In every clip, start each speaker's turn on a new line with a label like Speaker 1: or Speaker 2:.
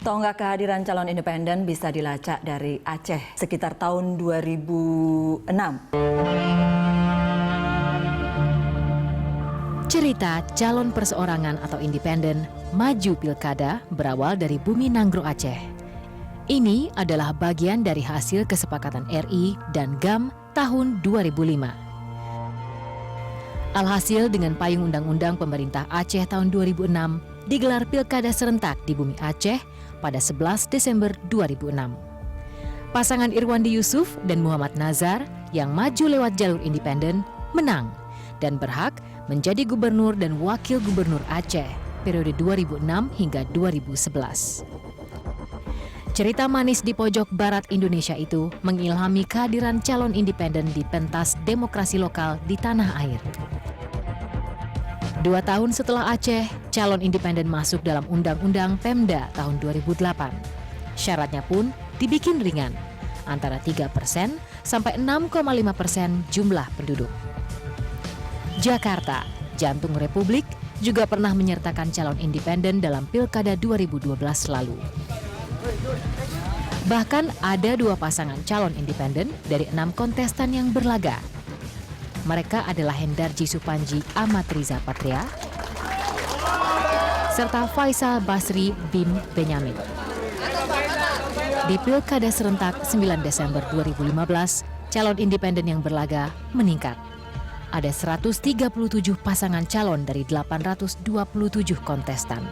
Speaker 1: Tonggak kehadiran calon independen bisa dilacak dari Aceh sekitar tahun 2006.
Speaker 2: Cerita calon perseorangan atau independen maju pilkada berawal dari Bumi Nanggro Aceh. Ini adalah bagian dari hasil kesepakatan RI dan GAM tahun 2005. Alhasil dengan payung undang-undang pemerintah Aceh tahun 2006, digelar pilkada serentak di Bumi Aceh pada 11 Desember 2006. Pasangan Irwandi Yusuf dan Muhammad Nazar yang maju lewat jalur independen menang dan berhak menjadi gubernur dan wakil gubernur Aceh periode 2006 hingga 2011. Cerita manis di pojok barat Indonesia itu mengilhami kehadiran calon independen di pentas demokrasi lokal di tanah air. 2 tahun setelah Aceh, calon independen masuk dalam Undang-Undang Pemda tahun 2008. Syaratnya pun dibikin ringan, antara 3% sampai 6,5% jumlah penduduk. Jakarta, jantung Republik, juga pernah menyertakan calon independen dalam Pilkada 2012 lalu. Bahkan ada 2 pasangan calon independen dari 6 kontestan yang berlaga. Mereka adalah Hendarji Supanji Ahmad Riza Patria serta Faisal Basri bin Benyamin. Di Pilkada serentak 9 Desember 2015, calon independen yang berlaga meningkat. Ada 137 pasangan calon dari 827 kontestan.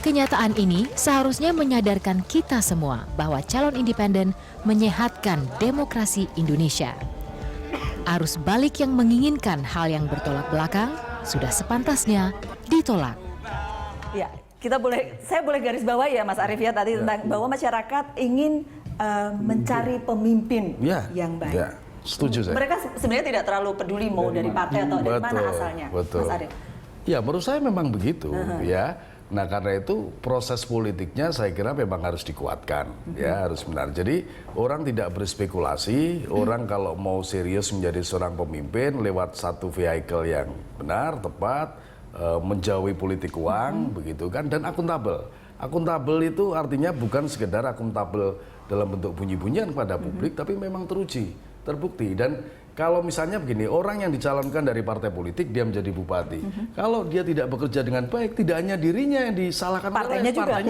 Speaker 2: Kenyataan ini seharusnya menyadarkan kita semua bahwa calon independen menyehatkan demokrasi Indonesia. Arus balik yang menginginkan hal yang bertolak belakang sudah sepantasnya ditolak.
Speaker 1: Ya, saya boleh garis bawahi ya Mas Arief ya tadi tentang bahwa masyarakat ingin mencari pemimpin yang baik.
Speaker 3: Ya, setuju saya.
Speaker 1: Mereka sebenarnya tidak terlalu peduli mau dari partai atau dari mana asalnya, Mas Arief.
Speaker 3: Ya, menurut saya memang begitu ya. Nah, karena itu proses politiknya saya kira memang harus dikuatkan, ya harus benar. Jadi orang tidak berspekulasi, orang kalau mau serius menjadi seorang pemimpin lewat satu vehicle yang benar, tepat, menjauhi politik uang, begitu kan, dan akuntabel. Akuntabel itu artinya bukan sekedar akuntabel dalam bentuk bunyi-bunyian kepada publik, tapi memang teruji, terbukti. Dan kalau misalnya begini, orang yang dicalonkan dari partai politik, dia menjadi bupati. Kalau dia tidak bekerja dengan baik, tidak hanya dirinya yang disalahkan, partainya juga.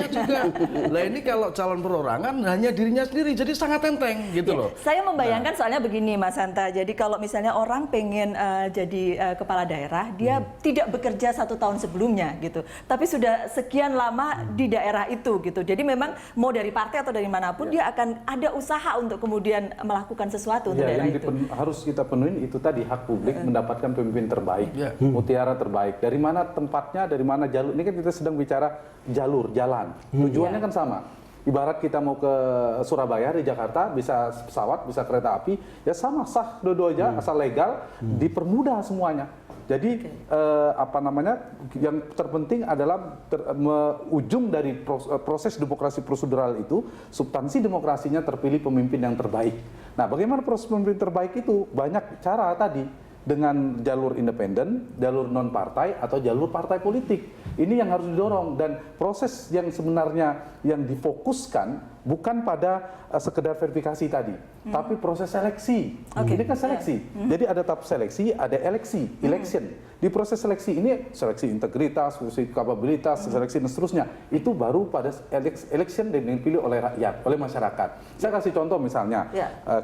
Speaker 3: Nah ini kalau calon perorangan, hanya dirinya sendiri, jadi sangat enteng gitu loh.
Speaker 1: Saya membayangkan soalnya begini Mas Hanta, jadi kalau misalnya orang pengen jadi kepala daerah, dia tidak bekerja 1 tahun sebelumnya gitu. Tapi sudah sekian lama di daerah itu gitu. Jadi memang mau dari partai atau dari manapun, dia akan ada usaha untuk kemudian melakukan sesuatu untuk daerah itu.
Speaker 4: Harus kita penuhin itu tadi, hak publik mendapatkan pemimpin terbaik, mutiara terbaik. Dari mana tempatnya, dari mana jalur. Ini kan kita sedang bicara jalur, jalan. Tujuannya kan sama. Ibarat kita mau ke Surabaya di Jakarta, bisa pesawat, bisa kereta api, ya sama, sah dua-duanya, asal legal, dipermudah semuanya. Jadi yang terpenting adalah ujung dari proses demokrasi prosedural itu, substansi demokrasinya terpilih pemimpin yang terbaik. Nah, bagaimana proses pemimpin terbaik itu? Banyak cara tadi, dengan jalur independen, jalur non partai atau jalur partai politik. Ini yang harus didorong, dan proses yang sebenarnya yang difokuskan bukan pada sekedar verifikasi tadi, tapi proses seleksi. Ini kan seleksi. Jadi ada tahap seleksi, ada eleksi, election. Di proses seleksi ini, seleksi integritas, seleksi kapabilitas, seleksi dan seterusnya, itu baru pada election dan dipilih oleh rakyat, oleh masyarakat. Saya kasih contoh misalnya,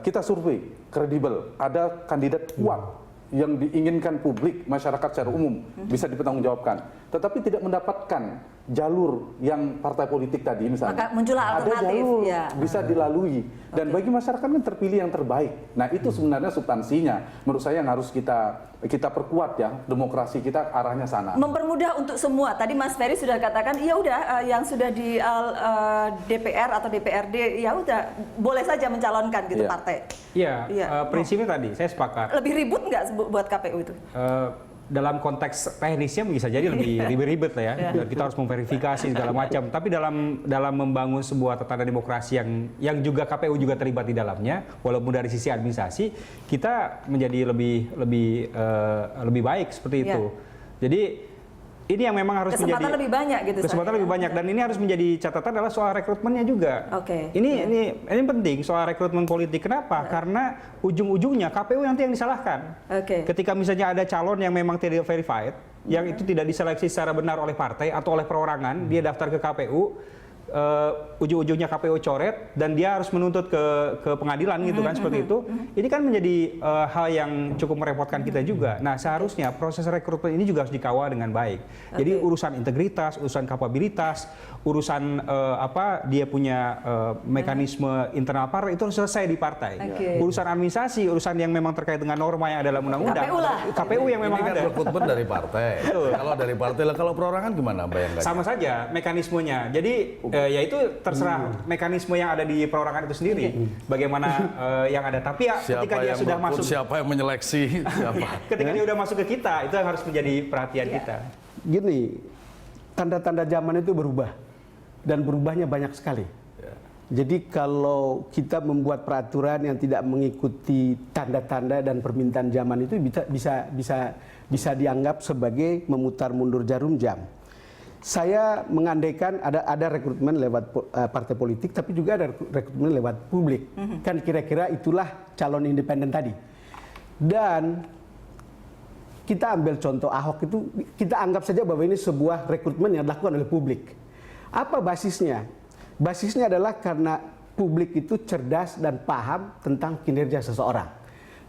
Speaker 4: kita survei, kredibel, ada kandidat kuat yang diinginkan publik, masyarakat secara umum bisa dipertanggungjawabkan, tetapi tidak mendapatkan jalur yang partai politik tadi misalnya.
Speaker 1: Maka muncullah alternatif.
Speaker 4: Ada jalur bisa dilalui, dan bagi masyarakat kan terpilih yang terbaik. Nah itu sebenarnya substansinya, menurut saya yang harus kita perkuat ya, demokrasi kita arahnya sana.
Speaker 1: Mempermudah untuk semua. Tadi Mas Ferry sudah katakan, ya udah yang sudah di DPR atau DPRD, ya udah boleh saja mencalonkan gitu partai.
Speaker 5: Iya, prinsipnya tadi saya sepakat.
Speaker 1: Lebih ribut nggak buat KPU itu?
Speaker 5: Dalam konteks teknisnya bisa jadi lebih ribet lah ya. Kita harus memverifikasi segala macam. Tapi dalam membangun sebuah tatanan demokrasi yang juga KPU juga terlibat di dalamnya, walaupun dari sisi administrasi kita menjadi lebih baik seperti itu. Jadi ini yang memang harus
Speaker 1: kesempatan
Speaker 5: menjadi
Speaker 1: lebih banyak gitu.
Speaker 5: kesempatan lebih banyak, dan ini harus menjadi catatan adalah soal rekrutmennya juga.
Speaker 1: Oke.
Speaker 5: Ini penting soal rekrutmen politik. Kenapa? Karena ujung-ujungnya KPU nanti yang disalahkan.
Speaker 1: Oke.
Speaker 5: Ketika misalnya ada calon yang memang tidak verified, yang itu tidak diseleksi secara benar oleh partai atau oleh perorangan, dia daftar ke KPU, ujung-ujungnya KPU coret dan dia harus menuntut ke pengadilan gitu kan, seperti itu. Ini kan menjadi hal yang cukup merepotkan kita juga. Nah, seharusnya proses rekrutmen ini juga harus dikawal dengan baik. Jadi urusan integritas, urusan kapabilitas, urusan dia punya mekanisme internal partai itu harus selesai di partai. Urusan administrasi, urusan yang memang terkait dengan norma yang ada dalam undang-undang, KPU yang memang
Speaker 3: ini kan
Speaker 5: ada.
Speaker 3: rekrutmen dari partai. Kalau dari partai, kalau perorangan gimana bayangkan?
Speaker 5: Sama saja mekanismenya. Jadi ya itu terserah mekanisme yang ada di perorangan itu sendiri. Bagaimana yang ada. Tapi ya
Speaker 3: Siapa
Speaker 5: ketika dia
Speaker 3: yang
Speaker 5: sudah
Speaker 3: merekrut,
Speaker 5: masuk,
Speaker 3: siapa yang menyeleksi, siapa?
Speaker 5: ketika dia sudah masuk ke kita, itu yang harus menjadi perhatian kita.
Speaker 6: Gini, tanda-tanda zaman itu berubah dan berubahnya banyak sekali. Jadi kalau kita membuat peraturan yang tidak mengikuti tanda-tanda dan permintaan zaman itu bisa dianggap sebagai memutar mundur jarum jam. Saya mengandaikan ada rekrutmen lewat partai politik, tapi juga ada rekrutmen lewat publik. Kan kira-kira itulah calon independen tadi. Dan kita ambil contoh Ahok itu, kita anggap saja bahwa ini sebuah rekrutmen yang dilakukan oleh publik. Apa basisnya? Basisnya adalah karena publik itu cerdas dan paham tentang kinerja seseorang.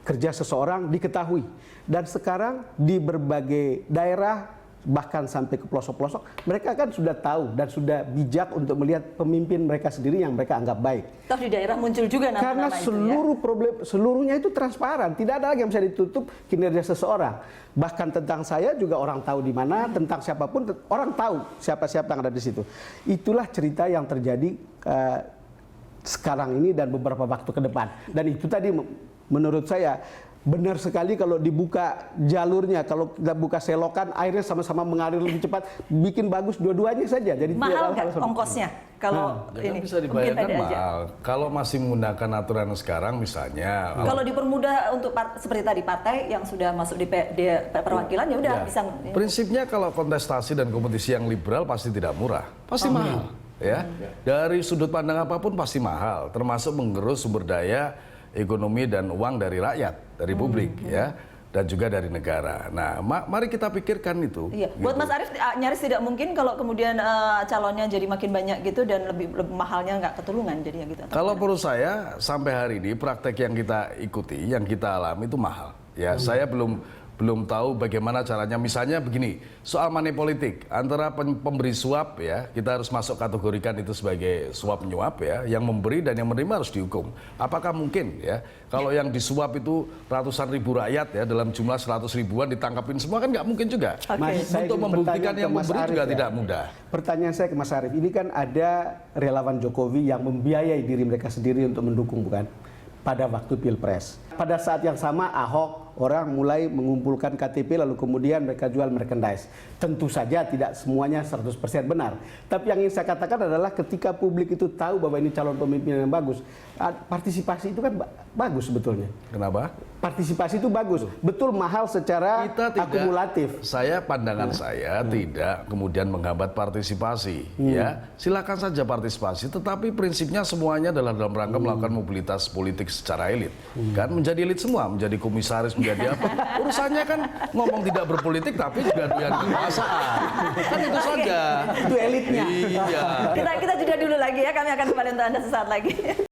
Speaker 6: Kerja seseorang diketahui. Dan sekarang di berbagai daerah, bahkan sampai ke pelosok-pelosok, mereka kan sudah tahu dan sudah bijak untuk melihat pemimpin mereka sendiri yang mereka anggap baik.
Speaker 1: Toh di daerah muncul juga nama-nama
Speaker 6: Karena
Speaker 1: itu, ya?
Speaker 6: seluruhnya itu transparan, tidak ada lagi yang bisa ditutup kinerja seseorang. Bahkan tentang saya juga orang tahu di mana, tentang siapapun orang tahu siapa-siapa yang ada di situ. Itulah cerita yang terjadi sekarang ini dan beberapa waktu ke depan. Dan itu tadi menurut saya benar sekali kalau dibuka jalurnya, kalau kita buka selokan, airnya sama-sama mengalir lebih cepat, bikin bagus dua-duanya saja. Jadi
Speaker 1: mahal nggak ongkosnya? Kalau ini
Speaker 3: Bisa dibayangkan mahal. Kalau masih menggunakan aturan sekarang misalnya.
Speaker 1: Kalau dipermudah untuk seperti tadi partai yang sudah masuk di perwakilan ya udah bisa.
Speaker 3: Prinsipnya kalau kontestasi dan kompetisi yang liberal pasti tidak murah, pasti mahal. Ya, dari sudut pandang apapun pasti mahal, termasuk menggerus sumber daya ekonomi dan uang dari rakyat, dari publik, ya, dan juga dari negara. Nah, mari kita pikirkan itu.
Speaker 1: Iya. Buat Mas Arief nyaris tidak mungkin kalau kemudian calonnya jadi makin banyak gitu dan lebih mahalnya nggak ketulungan jadinya gitu.
Speaker 3: Kalau menurut saya sampai hari ini praktek yang kita ikuti, yang kita alami itu mahal. Ya, saya belum tahu bagaimana caranya. Misalnya begini, soal money politik antara pemberi suap, ya, kita harus masuk kategorikan itu sebagai suap menyuap, ya, yang memberi dan yang menerima harus dihukum. Apakah mungkin, ya, kalau yang disuap itu ratusan ribu rakyat, ya, dalam jumlah 100 ribuan ditangkapin semua, kan nggak mungkin juga. Untuk membuktikan yang memberi juga tidak mudah.
Speaker 6: Pertanyaan saya ke Mas Arief, ini kan ada relawan Jokowi yang membiayai diri mereka sendiri untuk mendukung, bukan? Pada waktu Pilpres. Pada saat yang sama Ahok, orang mulai mengumpulkan KTP lalu kemudian mereka jual merchandise. Tentu saja tidak semuanya 100% benar. Tapi yang ingin saya katakan adalah ketika publik itu tahu bahwa ini calon pemimpin yang bagus, partisipasi itu kan bagus sebetulnya.
Speaker 3: Kenapa?
Speaker 6: Partisipasi itu bagus. Betul mahal secara akumulatif.
Speaker 3: Pandangan saya tidak kemudian menghambat partisipasi. Ya, silakan saja partisipasi. Tetapi prinsipnya semuanya adalah dalam rangka melakukan mobilitas politik secara elit. Kan menjadi elit semua, menjadi komisaris, menjadi apa. Urusannya kan ngomong tidak berpolitik tapi juga dengan kekuasaan. Kan itu saja.
Speaker 6: Itu elitnya.
Speaker 3: Iya.
Speaker 1: Kita jeda dulu lagi ya, kami akan kembali untuk Anda sesaat lagi.